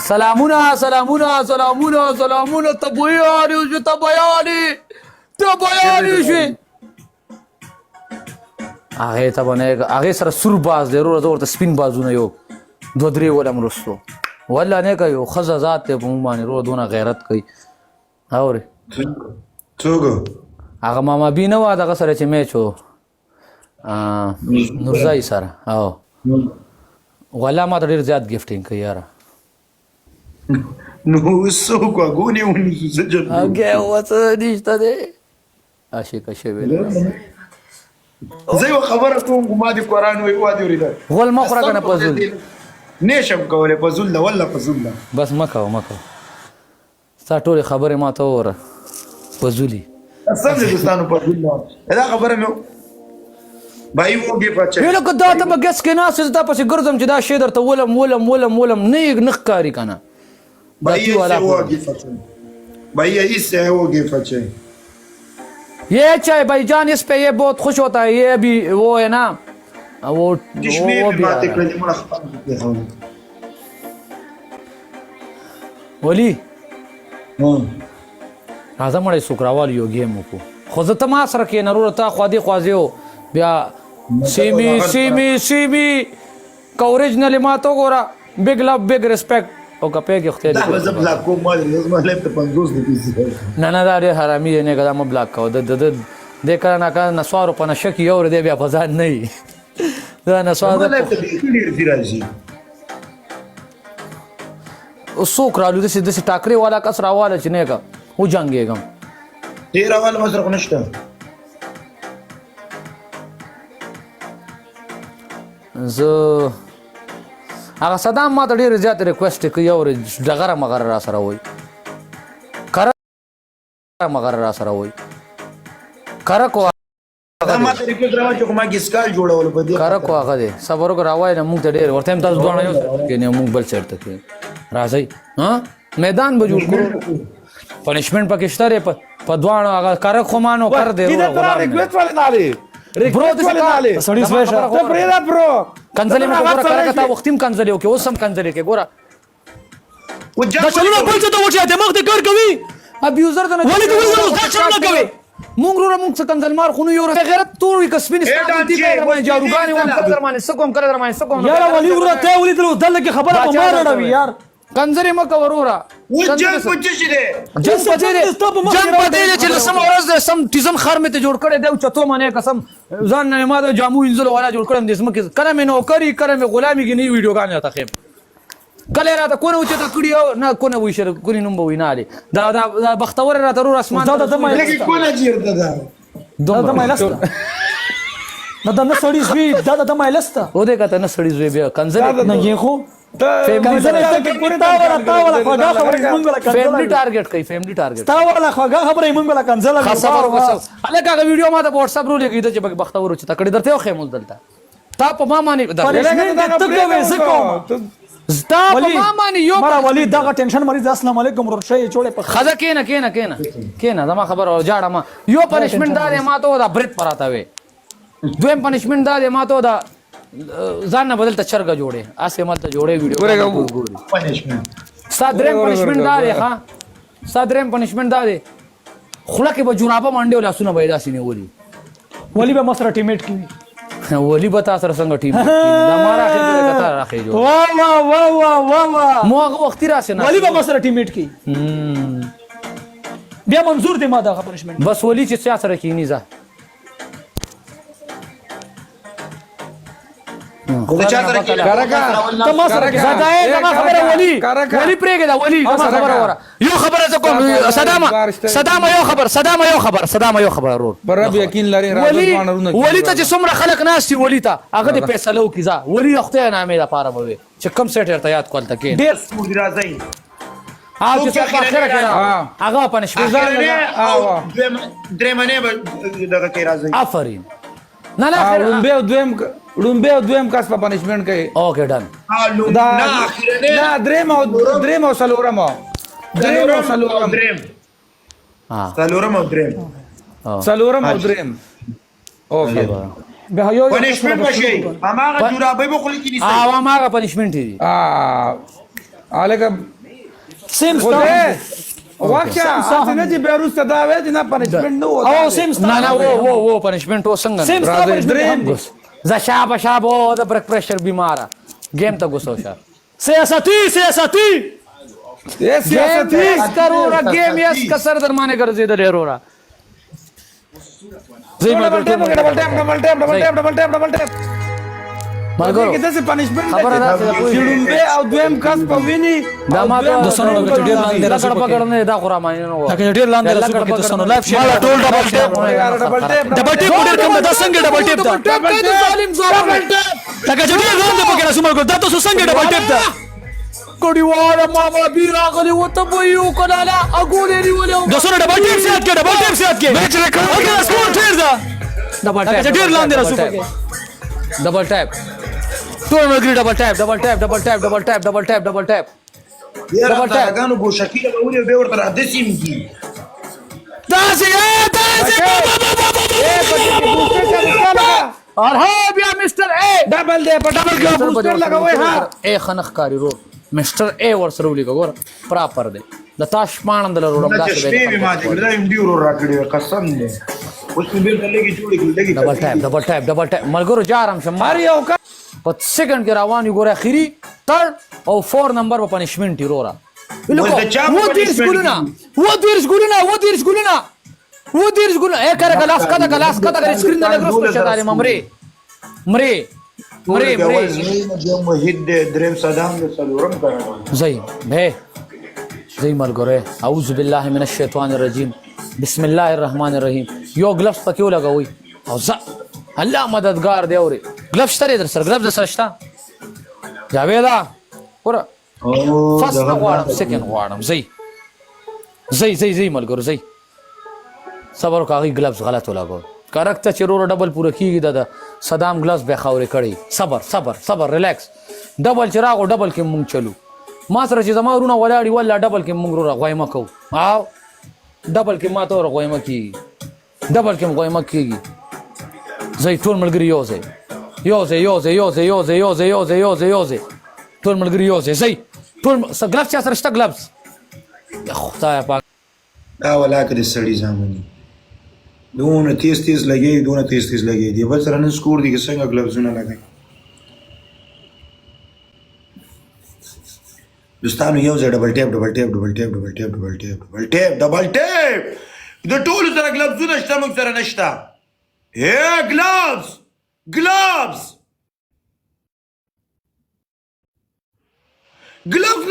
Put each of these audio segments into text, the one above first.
سلامونه سلامونه سلامونه سلامونه ته بیانې شوې ته بیانې شوې هغې ته به نه هغې سره سور باز دی وروره زه ورته سپین بازونه یو دوه درې ولم رستو والله نه کوي یو ښځه ذات دی په موږ باندې وروره دونه غیرت کوي اورې څوک هغه ماما بي نه وه دغه سره چې میچ و نورزای سره او والله ما ته ډېر زیات ګفټینګ کوي یاره نو څوک وګونې ونیسو هغې وڅه نشته دی عاشقه شوې ده زه یو خبره کوم خو ما دې قرآن وایي وا دې اورېده غول مه خوره که نه پزول نه شم کولی پزول ده والله پزول ده بس مه کوه ستا ټولې خبرې ما ته ووره پزولي سم دې دوستانو پزول ده دا خبره مې بھائی وږې پچه لکه دا ته به ګس کې ناست زه تا پسې ګرځم چې دا شی درته ولم نه یې نه ښکاري که نه भाई इससे है वो गिफ्ट अच्छे ये चाय भाईजान इस पे ये बहुत खुश होता है ये भी वो है ना वो भी वली راځه مړی سوکراوال یو ګیم وکړو خو زه ته ما سره کښېنه وروره تا خوا دې خوازې و بیا سیمي کوریجنلي ما ته وګوره بګ لف بګ ریسپیکټ او کپې کې خدای دا زه بلاک کوم ما لپ ته 50 دې پیسې نه دا ډېر حرامي دی نه که دا مه بلاک کوه دې کله ناکله نسوارو په نشه کې یو دی بیا په ځان نه وي دا نسوار څوک رالو داسې ټاکرې والا کس راواله چې نه که وجنګېږم ډېر اول ما سره خو نشته زه هغه صدام ما ته ډېرې زیاتې ریکویسټ کوي او ډغره مغره را سره وایي کره مغره را سره وایي کره کو کره کو هغه دی صبر وکړه راوایي نه موږ ته ډېر ورته هم تاسو دواړه یو کښېنئ موږ بل سایډ ته کښېنو راځئ میدان به جوړ کړو پنشمنټ پکې شته دی په دواړو هغه کره خو ما نو کر دی برو سړی سویشه ته پرېږده برو کنځلې مې ګوره کره که تا وختي هم کنځلې وکړې اوس هم کنځلې کوې ګوره دا چلونه بل څه ته وچې دماغ دې کار کوي ابیوزر ته نه ولې ته دا چلونه کوې مونږ وروره مونږ څه کنځلمار خو نه یو غیرت تور وي که سپین ستا غلطي کوي در باندې جاروګانې وایم کله در باندې څه کوم کله در باندې څه کوم یاره ولي وروره ته ولیدلو دلته کې خبره په ما راړوي یار کنځلې مه کوه وروره جنګ په دې دی چې لسمه ورځ دی سم ټیزن خر مې ته جوړ کړی دی او چتو منې قسم ځان نه مې ما د جامو وینځلو والا جوړ کړم دې ځمکې کله مې نوکري کله مې غلامي کې نوي ویډیوګانې راته ښیم کله یې راته کونه اوچته کړي او نه کونه ویشر کونې نوم به وي نه علي دا بختور یې راته رور اسمان دا د نه سړي زوی دا د مایلسته و دې کته نه سړي زوی بیا کنځلې نه یې خو فیملی ټارګټ کوي فیملی ټارګټ تا والا خوګه خبره مونږ ولا کنځل خبر وسو الګ هغه ویډیو ما ته واتس اپ رو لګی چې بختور چې تکړه درته خو مول دلته تا په ما باندې زتا په ما باندې یو مړه ولی دغه ټینشن مریض السلام علیکم ورشي چوړې په خزه کېنه زما خبر او جاړه ما یو پنشمنت دا ما ته دا برت پراته وي دویم پنشمنت دا ما ته دا ځان نه بدلته چرګه جوړې اسې مالته جوړې ویډیو ګوري صدرم پنشمنت دا دی ها صدرم پنشمنت دا دی خوله کې به جورابه منډې او لاسونه به یې داسې نیولي ولی به ما سره ټیمېټ کوي ولی به تا سره څنګه ټیم دا ما راخې کته راخې جوړ واه مو هغه وختي راسې نه ولی به ما سره ټیمېټ کوي بیا منظور دی ما دغه پنشمنت بس ولی چې چا سره کښېني ځه د چا سره کې تما سره زداي تما خبره ولی پرېګه دا ولی تما خبره وره یو خبره ته کوم صدام یو خبر ورور پر رب یقین لري ولی ته چې څومره خلک ناشتي ولی ته هغه دې فیصله وکړي ځه ولی وخته نامې د پاره به چې کم سیټ ته یاد کول ته کې ډېر سمود راځي چې څه اخره کې هغه پنځه درې منې دغه کې راځي آفرین نه رومبه او دویم کس په پنشمنت کوي اوکې ډن نه دریم او سلورم اوکې به یو پنشمنت بشي هماغه جورابې به خو لیکي نیسي او هغه پنشمنت دي عليك سیم واقعا څنګه چې بیروس ته دا وې چې نه پنشمنت نو او سیم نه و پنشمنت و څنګه سیم دریم ز شاب او د برک پرشر بیماره گیم ته غوسو شه سیاستی ये सियासत है गेम करोरा गेम यस कसर दरमाने कर दे डेरोरा डबल टैप मगर किधर से पनिशमेंट खबर अदा से कोई जुड़ुंबे और द्वेम कस पविनी दामा तो सुनो लोग टीडीर लान दे लकड़ पकड़ने दा खुरा माने नो लकड़ टीडीर लान दे लकड़ पकड़ सुनो लाइव शेयर माला टोल डबल टेप उडर कम दा संगे डबल टेप दा जालिम डबल टेप लकड़ टीडीर लान दे पकड़ा सुमर को दा तो संगे डबल टेप दा कोडी वाला मामा बीरा गली वो तो बोयू कोलाला अगुले नी बोले दसो डबल टेप से हट के मैच रिकॉर्ड ओके स्कोर ठेर दा डबल टेप टीडीर लान दे सुपर के डबल टैप टोल मगरी डबल टैप डबल टैप गानो बो شکیله به ولې به ورته دسیم کی दासी और हाँ भैया मिस्टर ए डबल दे डबल का बूस्टर लगा हुआ है हां ए खनख कारी रो मिस्टर ए वर्स रोली का गोर प्रॉपर दे د تاش پاندل رو دا شپې ما دې دا ام ډی ورو راکړي قسم دې اوس مې بیل لګي جوړې کړې डबल टैप ملګرو جارم شم ماري او کا په سکند کې روان یو ګور اخیری تر او 4 نمبر په پنیشمنت رورا و دیر سګولنا اے کر گلاس کدا سکرین نه لګرس په شداري مری موحد دریم صدام له سلورم کړه زي ملګره اعوذ بالله من الشیطان الرجیم بسم الله الرحمن الرحیم یو گلفز پکې ولګوي او الله مددگار دی اوري گلفز ترې در سره گلفز سرشتہ جاویدا ور فاست غواړم سکند غواړم زي ملګرو زي صبر کوي گلفز غلط ولګو کارکته چې رو ډبل پوره کیږي د صدام گلفز به خاورې کړي صبر ریلیکس ډبل چراغ ډبل کې مونږ چلو ما سره چې زما ورونه ولاړی ولا ډبل کې مونږ رو غوایمه کو او ډبل کې ما ته غوایمه کی ډبل کې غوایمه کیږي زي ټول ملګری یوزه ټول ملګری یوزه زي ټول گلفز چا سره شته گلفز یا خدای پاک دا ولا کړي سړی ځامني دونه تیز لګي دی بس رن سکور دي څنګه گلفزونه لګي دوستانو یو ځای ډبل ټیپ د ټول سره گلفزونه شته موږ سره نشته اے گلفز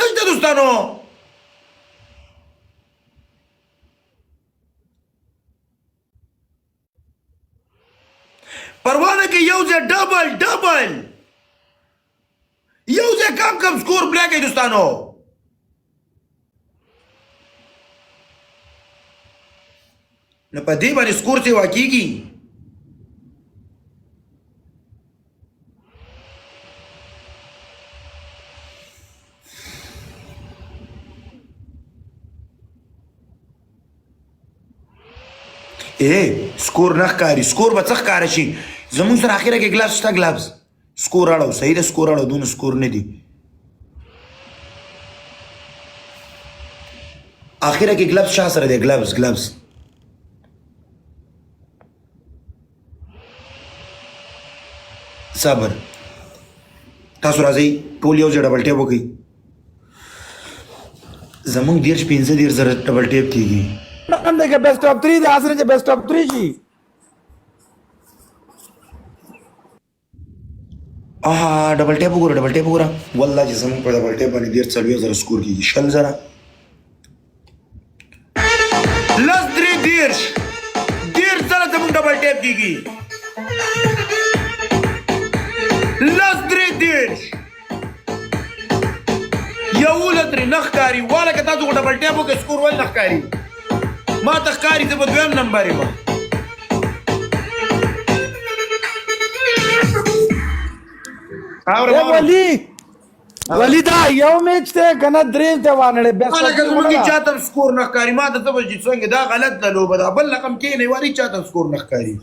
نشته دوستانو پروانه کې یو ځای ډبل یو ځای کم سکور بلیک ای دوستانو نه په دې باندې سکور څه واقعيږي اے سکور نه ښکاري سکور به څه ښکاره شي زموږ سره اخره کې گلفز شته گلفز سکور اړو صحیح ده سکور اړو دونه سکور نه دي اخره کې گلفز شاه سره دی گلفز صبر تاسو راځئ ټول یو ځای ډبل ټیپ وکړئ زموږ 15 زره ډبل ټیپ کیږي انده کې بیسټ اف 3 د اسره چې بیسټ اف 3 شي ډبل ټیپ وګوره والله چې زموږ په ډبل ټیپ باندې 14000 سکور کیږي شل زره لس درې ډیر زره زموږ ډبل ټیپ کیږي لس درې یو لتر نخکاری والا که تاسو ډبل ټیپ وکړئ سکور ول نخکاری ما ته ښکاري زه به دویم نمبر یم ولی دا یو میچ ته کنه درې ته وانه بیسټ انا که موږ چاته سکور نخکاری ما ته څه چې څنګه دا غلط ده لوبه ده بل رقم کې نه وری چاته سکور نخکاری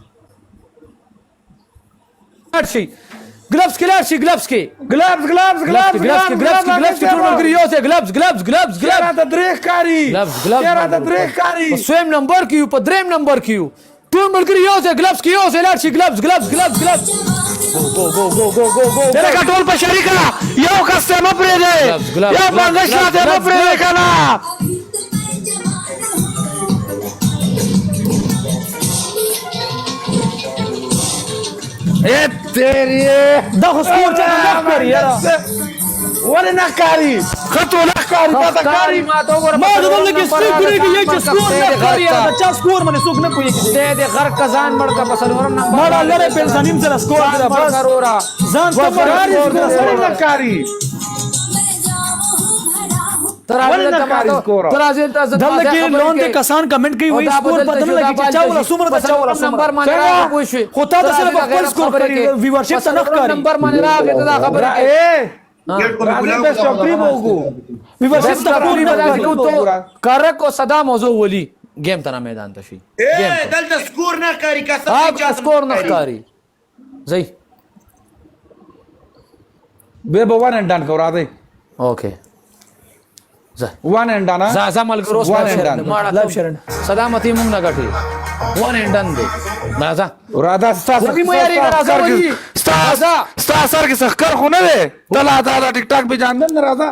ग्लव्स के लाशी ग्लव्स के Gloves, gloves, gloves, ग्लव्स के टूर्नमेंट की यो से gloves Era de dreigkari. Gloves. Era de dreigkari. स्वयं नंबर क्यू पर ड्रेम नंबर क्यू टूर्नमेंट की यो से ग्लव्स की यो से लाशी gloves go Tere katul pa sharika. Yo kastema prede. Gloves. Yo bangashla tema prede kana. E teri. da score चला करी यार Wala nakari. Khato nakari pata kari. ما Madhul ki sukri ki ye score na kari ya. बच्चा स्कोर मैंने सुख न कोई दे दे घर कजान मर का बसल वर number Mara lere pensanim se score dira bas. करोरा Zan to Ferrari score nakari. दल के लोन ते कसान कमेंट की हुई स्कोर बदल लगी चावला सुमर दा चावला नंबर माने रा कुछ होता तो सिर्फ फुल स्कोर करी व्यूअरशिप से नख करी नंबर माने रा के दा खबर ए गेट को भी राजी बुलाओ पे चौकरी बोगू व्यूअरशिप बेस्ट तक पूरी बता ना तो करक को सदा मौजू वली गेम तना मैदान तशी ايه ده انت سكور نكاري كسر आप स्कोर नखकारी जई बे वन एंड डन करा दे ओके जा वन एंड डन जा जा मल रोज One and done. Live share सदामती मुंग ना गठी वन एंड डन दे राजा राधा स्टा वही मैं यारी का राजा वही राजा स्टा सर के सक्कर होने दे तला दादा टिकटॉक पे जान दे ना Radha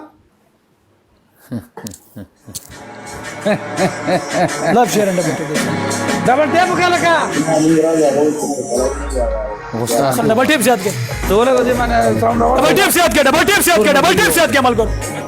live share and double tap का लगा डबल टेप से याद के तो बोले को जी मैंने साउंड डबल टेप से याद के अमल कर